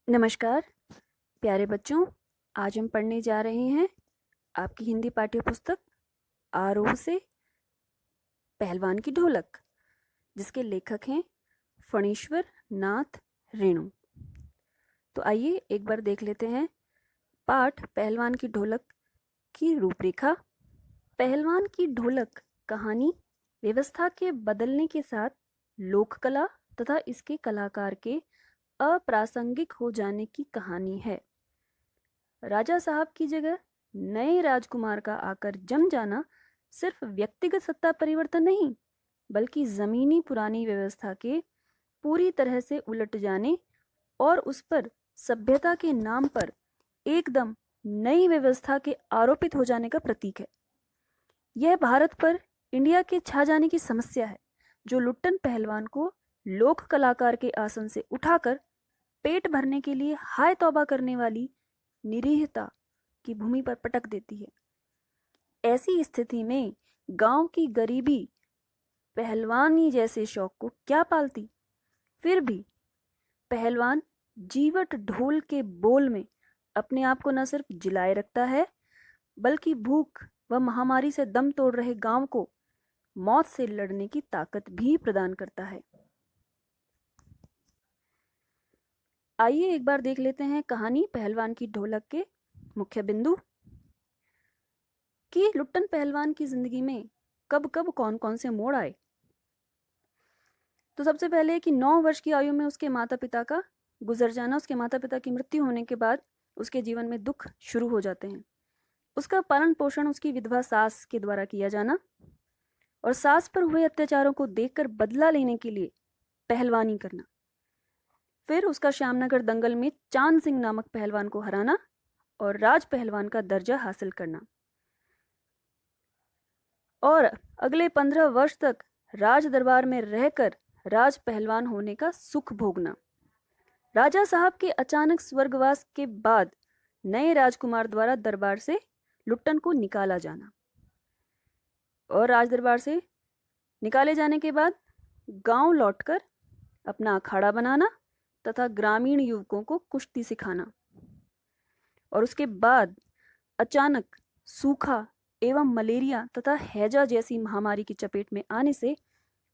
नमस्कार प्यारे बच्चों, आज हम पढ़ने जा रहे हैं आपकी हिंदी पाठ्य पुस्तक आरोह से पहलवान की ढोलक, जिसके लेखक हैं फणीश्वर नाथ रेणु। तो आइए एक बार देख लेते हैं पाठ पहलवान की ढोलक की रूपरेखा। पहलवान की ढोलक कहानी व्यवस्था के बदलने के साथ लोक कला तथा इसके कलाकार के अप्रासंगिक हो जाने की कहानी है। राजा साहब की जगह नए राजकुमार का आकर जम जाना सिर्फ व्यक्तिगत सत्ता परिवर्तन नहीं, बल्कि जमीनी पुरानी व्यवस्था के पूरी तरह से उलट जाने और उस पर सभ्यता के नाम पर एकदम नई व्यवस्था के आरोपित हो जाने का प्रतीक है। यह भारत पर इंडिया के छा जाने की समस्या है, जो लुट्टन पहलवान को लोक कलाकार के आसन से उठाकर पेट भरने के लिए हाय तौबा करने वाली निरीहता की भूमि पर पटक देती है। ऐसी स्थिति में गांव की गरीबी पहलवानी जैसे शौक को क्या पालती। फिर भी पहलवान जीवट ढोल के बोल में अपने आप को न सिर्फ जिलाए रखता है, बल्कि भूख व महामारी से दम तोड़ रहे गांव को मौत से लड़ने की ताकत भी प्रदान करता है। आइए एक बार देख लेते हैं कहानी पहलवान की ढोलक के मुख्य बिंदु कि लुट्टन पहलवान की जिंदगी में कब कब कौन कौन से मोड़ आए। तो सबसे पहले कि 9 वर्ष की आयु में उसके माता पिता का गुजर जाना, उसके माता पिता की मृत्यु होने के बाद उसके जीवन में दुख शुरू हो जाते हैं। उसका पालन पोषण उसकी विधवा सास के द्वारा किया जाना और सास पर हुए अत्याचारों को देखकर बदला लेने के लिए पहलवानी करना। फिर उसका श्यामनगर दंगल में चांद सिंह नामक पहलवान को हराना और राज पहलवान का दर्जा हासिल करना और अगले 15 वर्ष तक राज दरबार में रहकर राज पहलवान होने का सुख भोगना। राजा साहब के अचानक स्वर्गवास के बाद नए राजकुमार द्वारा दरबार से लुट्टन को निकाला जाना और राज दरबार से निकाले जाने के बाद गांव लौटकर अपना अखाड़ा बनाना तथा ग्रामीण युवकों को कुश्ती सिखाना और उसके बाद अचानक सूखा एवं मलेरिया तथा हैजा जैसी महामारी की चपेट में आने से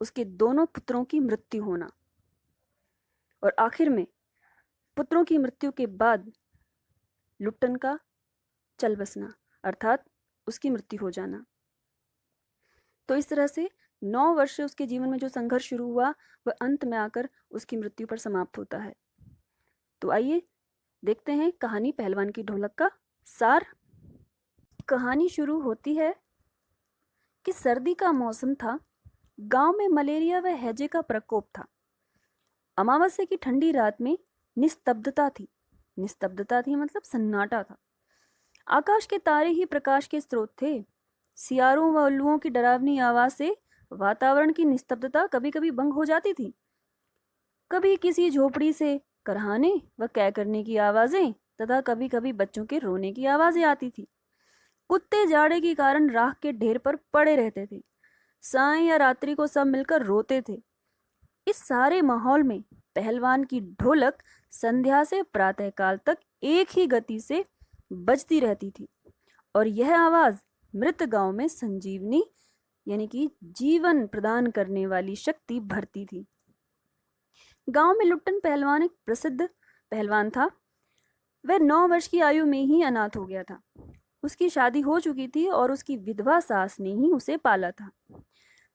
उसके दोनों पुत्रों की मृत्यु होना और आखिर में पुत्रों की मृत्यु के बाद लुट्टन का चल बसना, अर्थात उसकी मृत्यु हो जाना। तो इस तरह से 9 वर्ष से उसके जीवन में जो संघर्ष शुरू हुआ वह अंत में आकर उसकी मृत्यु पर समाप्त होता है। तो आइए देखते हैं कहानी पहलवान की ढोलक का सार। कहानी शुरू होती है कि सर्दी का मौसम था। गांव में मलेरिया व हैजे का प्रकोप था। अमावस्या की ठंडी रात में निस्तब्धता थी मतलब सन्नाटा था। आकाश के तारे ही प्रकाश के स्रोत थे। सियारों व उल्लुओं की डरावनी आवाज से वातावरण की निस्तब्धता कभी कभी भंग हो जाती थी। कभी किसी झोपड़ी से करहाने व कै करने की आवाजें तथा कभी कभी बच्चों के रोने की आवाजें आती थी। कुत्ते जाड़े के कारण राख के ढेर पर पड़े रहते थे। सायं या रात्रि को सब मिलकर रोते थे। इस सारे माहौल में पहलवान की ढोलक संध्या से प्रातःकाल तक एक ही गति से बजती रहती थी और यह आवाज मृत गांव में संजीवनी यानी कि जीवन प्रदान करने वाली शक्ति भरती थी। गांव में लुट्टन पहलवान एक प्रसिद्ध पहलवान था। वह 9 वर्ष की आयु में ही अनाथ हो गया था। उसकी शादी हो चुकी थी और उसकी विधवा सास ने ही उसे पाला था।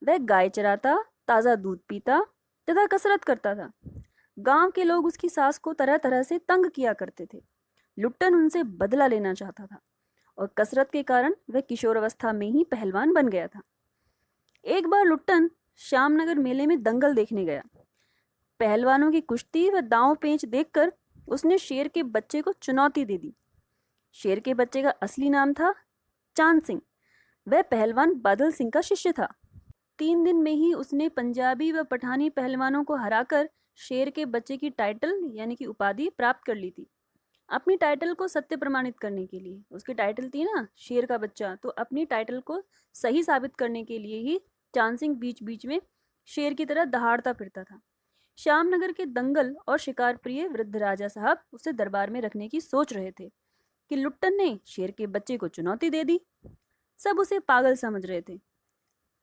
वह गाय चराता, ताजा दूध पीता तथा कसरत करता था। गांव के लोग उसकी सास को तरह तरह से तंग किया करते थे। लुट्टन उनसे बदला लेना चाहता था और कसरत के कारण वह किशोरावस्था में ही पहलवान बन गया था। एक बार लुट्टन श्यामनगर मेले में दंगल देखने गया। पहलवानों की कुश्ती व दांव पेंच देखकर उसने शेर के बच्चे को चुनौती दे दी। शेर के बच्चे का असली नाम था चांद सिंह। वह पहलवान बादल सिंह का शिष्य था। 3 दिन में ही उसने पंजाबी व पठानी पहलवानों को हराकर शेर के बच्चे की टाइटल यानी कि उपाधि प्राप्त कर ली थी। अपनी टाइटल को सत्य प्रमाणित करने के लिए, उसकी टाइटल थी ना शेर का बच्चा, तो अपनी टाइटल को सही साबित करने के लिए ही चांद सिंह बीच बीच में शेर की तरह दहाड़ता फिरता था। श्यामनगर के दंगल और शिकार प्रिय वृद्ध राजा साहब उसे दरबार में रखने की सोच रहे थे कि लुट्टन ने शेर के बच्चे को चुनौती दे दी। सब उसे पागल समझ रहे थे।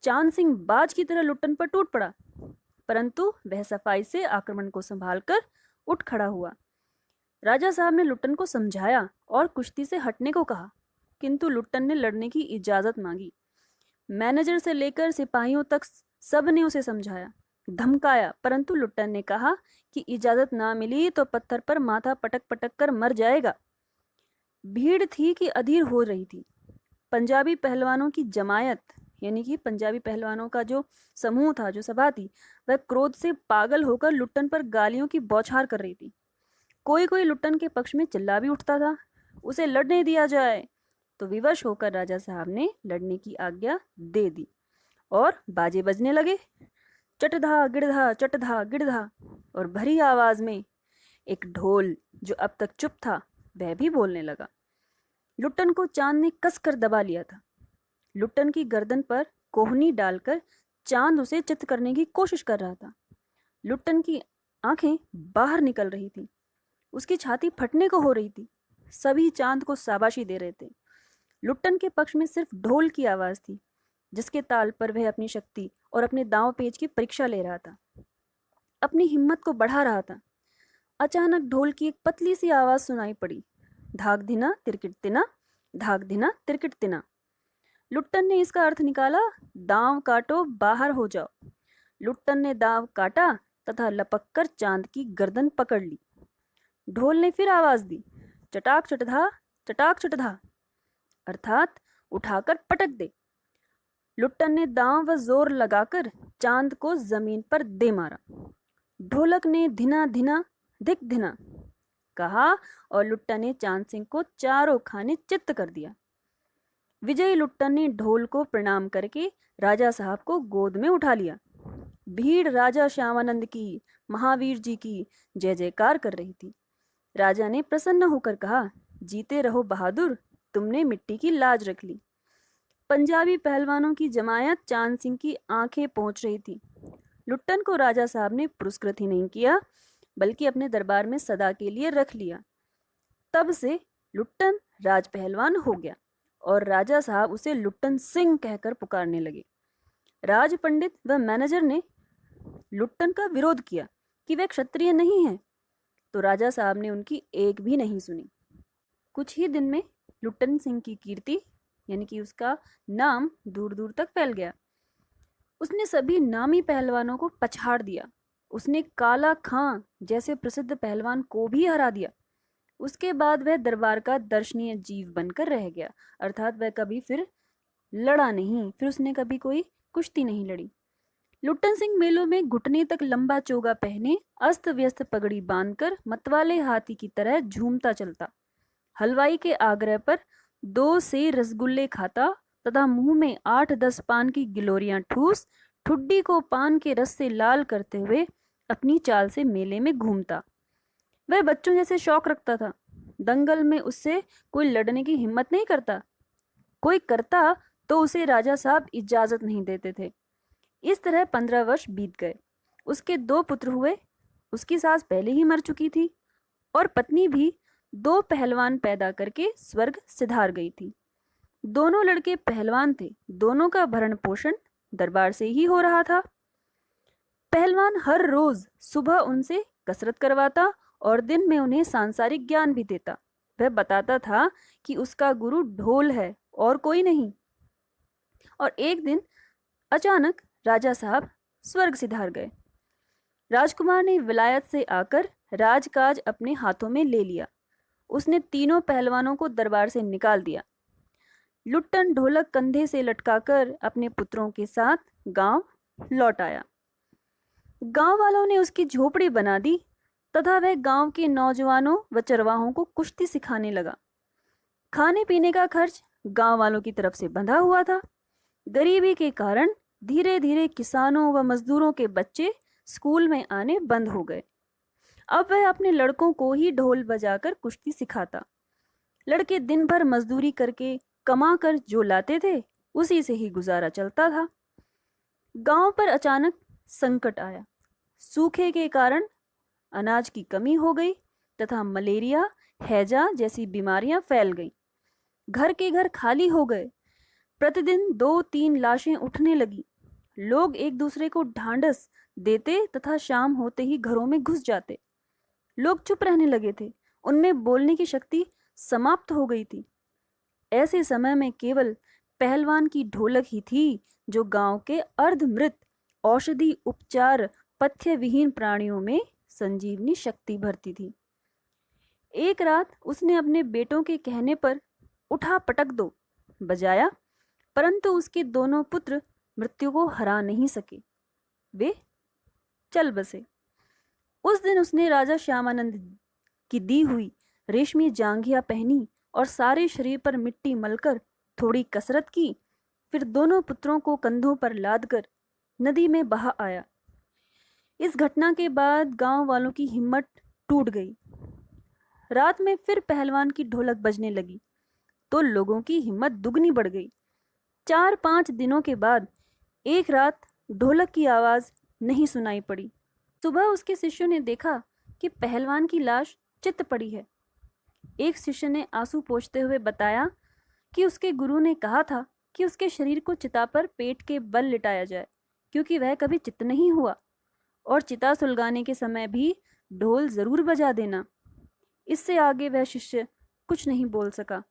चांद सिंह बाज की तरह लुट्टन पर टूट पड़ा, परंतु वह सफाई से आक्रमण को संभालकर उठ खड़ा हुआ। राजा साहब ने लुट्टन को समझाया और कुश्ती से हटने को कहा, किंतु लुट्टन ने लड़ने की इजाजत मांगी। मैनेजर से लेकर सिपाहियों तक सब ने उसे समझाया, धमकाया, परंतु लुट्टन ने कहा कि इजाजत ना मिली तो पत्थर पर माथा पटक पटक कर मर जाएगा। भीड़ थी कि अधीर हो रही थी। पंजाबी पहलवानों की जमायत यानी कि पंजाबी पहलवानों का जो समूह था, जो सभा थी, वह क्रोध से पागल होकर लुट्टन पर गालियों की बौछार कर रही थी। कोई कोई लुट्टन के पक्ष में चिल्ला भी उठता था, उसे लड़ने दिया जाए। तो विवश होकर राजा साहब ने लड़ने की आज्ञा दे दी और बाजे बजने लगे। चटधा गिड़धा चटधा गिड़धा, और भरी आवाज में एक ढोल जो अब तक चुप था वह भी बोलने लगा। लुट्टन को चांद ने कसकर दबा लिया था। लुट्टन की गर्दन पर कोहनी डालकर चांद उसे चित करने की कोशिश कर रहा था। लुट्टन की आंखें बाहर निकल रही थी, उसकी छाती फटने को हो रही थी। सभी चांद को शाबाशी दे रहे थे। लुट्टन के पक्ष में सिर्फ ढोल की आवाज थी, जिसके ताल पर वह अपनी शक्ति और अपने दांव पेच की परीक्षा ले रहा था, अपनी हिम्मत को बढ़ा रहा था। अचानक ढोल की एक पतली सी आवाज सुनाई पड़ी, धाक धिना तिरकिट तिना, धाक धिना तिरकिट तिना। लुट्टन ने इसका अर्थ निकाला, दांव काटो, बाहर हो जाओ। लुट्टन ने दांव काटा तथा लपक कर चांद की गर्दन पकड़ ली। ढोल ने फिर आवाज दी, चटाक चटधा चटाक चटधा, अर्थात उठाकर पटक दे। लुट्टन ने दांव व जोर लगाकर चांद को जमीन पर दे मारा। ढोलक ने धिना धिना धिक धिना कहा और लुट्टन ने चांद सिंह को चारों खाने चित्त कर दिया। विजयी लुट्टन ने ढोल को प्रणाम करके राजा साहब को गोद में उठा लिया। भीड़ राजा श्यामानंद की, महावीर जी की जय जयकार कर रही थी। राजा ने प्रसन्न होकर कहा, जीते रहो बहादुर, तुमने मिट्टी की लाज रख ली। पंजाबी पहलवानों की जमायत चांद सिंह की आंखें पहुंच रही थी। लुट्टन को राजा साहब ने पुरस्कृत ही नहीं किया, बल्कि अपने दरबार में सदा के लिए रख लिया। तब से लुट्टन राज पहलवान हो गया और राजा साहब उसे लुट्टन सिंह कहकर पुकारने लगे। राज पंडित व मैनेजर ने लुट्टन का विरोध किया कि वह क्षत्रिय नहीं है, तो राजा साहब ने उनकी एक भी नहीं सुनी। कुछ ही दिन में लुट्टन सिंह की कीर्ति यानी कि उसका नाम दूर दूर तक फैल गया। उसने सभी नामी पहलवानों को पछाड़ दिया। उसने काला खां जैसे प्रसिद्ध पहलवान को भी हरा दिया। उसके बाद वह दरबार का दर्शनीय जीव बनकर रह गया, अर्थात वह कभी फिर लड़ा नहीं, फिर उसने कभी कोई कुश्ती नहीं लड़ी। लुट्टन सिंह मेलों में घुटने तक लंबा चोगा पहने, अस्त व्यस्त पगड़ी बांधकर मतवाले हाथी की तरह झूमता चलता। हलवाई के आग्रह पर 2 से रसगुल्ले खाता तथा मुंह में 8-10 पान की गिलोरियां ठूस, ठुड्डी को पान के रस से लाल करते हुए अपनी चाल से मेले में घूमता। वह बच्चों जैसे शौक रखता था। दंगल में उससे कोई लड़ने की हिम्मत नहीं करता। कोई करता तो उसे राजा साहब इजाजत नहीं देते थे। इस तरह 15 वर्ष बीत गए। उसके 2 पुत्र हुए। उसकी सास पहले ही मर चुकी थी और पत्नी भी 2 पहलवान पैदा करके स्वर्ग सिधार गई थी। दोनों लड़के पहलवान थे। दोनों का भरण पोषण दरबार से ही हो रहा था। पहलवान हर रोज सुबह उनसे कसरत करवाता और दिन में उन्हें सांसारिक ज्ञान भी देता। वह बताता था कि उसका गुरु ढोल है और कोई नहीं। और एक दिन अचानक राजा साहब स्वर्ग सिधार गए। राजकुमार ने विलायत से आकर राजकाज अपने हाथों में ले लिया। उसने तीनों पहलवानों को दरबार से निकाल दिया। लुट्टन ढोलक कंधे से लटकाकर अपने पुत्रों के साथ गांव लौट आया। गांव वालों ने उसकी झोपड़ी बना दी तथा वह गांव के नौजवानों व चरवाहों को कुश्ती सिखाने लगा। खाने पीने का खर्च गांव वालों की तरफ से बंधा हुआ था। गरीबी के कारण धीरे धीरे किसानों व मजदूरों के बच्चे स्कूल में आने बंद हो गए। अब वह अपने लड़कों को ही ढोल बजाकर कुश्ती सिखाता। लड़के दिन भर मजदूरी करके कमा कर जो लाते थे उसी से ही गुजारा चलता था। गांव पर अचानक संकट आया। सूखे के कारण अनाज की कमी हो गई तथा मलेरिया, हैजा जैसी बीमारियां फैल गईं। घर के घर खाली हो गए। प्रतिदिन 2-3 लाशें उठने लगी। लोग एक दूसरे को ढांढस देते तथा शाम होते ही घरों में घुस जाते। लोग चुप रहने लगे थे। उनमें बोलने की शक्ति समाप्त हो गई थी। ऐसे समय में केवल पहलवान की ढोलक ही थी जो गांव के अर्धमृत औषधि उपचार पथ्य विहीन प्राणियों में संजीवनी शक्ति भरती थी। एक रात उसने अपने बेटों के कहने पर उठा पटक दो बजाया, परंतु उसके दोनों पुत्र मृत्यु को हरा नहीं सके। वे चल बसे। उस दिन उसने राजा श्यामानंद की दी हुई रेशमी जांघिया पहनी और सारे शरीर पर मिट्टी मलकर थोड़ी कसरत की। फिर दोनों पुत्रों को कंधों पर लादकर नदी में बहा आया। इस घटना के बाद गांव वालों की हिम्मत टूट गई। रात में फिर पहलवान की ढोलक बजने लगी तो लोगों की हिम्मत दुगनी बढ़ गई। 4-5 दिनों के बाद एक रात ढोलक की आवाज नहीं सुनाई पड़ी। सुबह उसके शिष्यों ने देखा कि पहलवान की लाश चित पड़ी है। एक शिष्य ने आंसू पोंछते हुए बताया कि उसके गुरु ने कहा था कि उसके शरीर को चिता पर पेट के बल लिटाया जाए, क्योंकि वह कभी चित नहीं हुआ, और चिता सुलगाने के समय भी ढोल जरूर बजा देना। इससे आगे वह शिष्य कुछ नहीं बोल सका।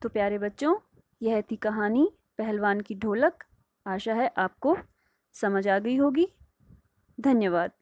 तो प्यारे बच्चों, यह थी कहानी पहलवान की ढोलक। आशा है आपको समझ आ गई होगी। धन्यवाद।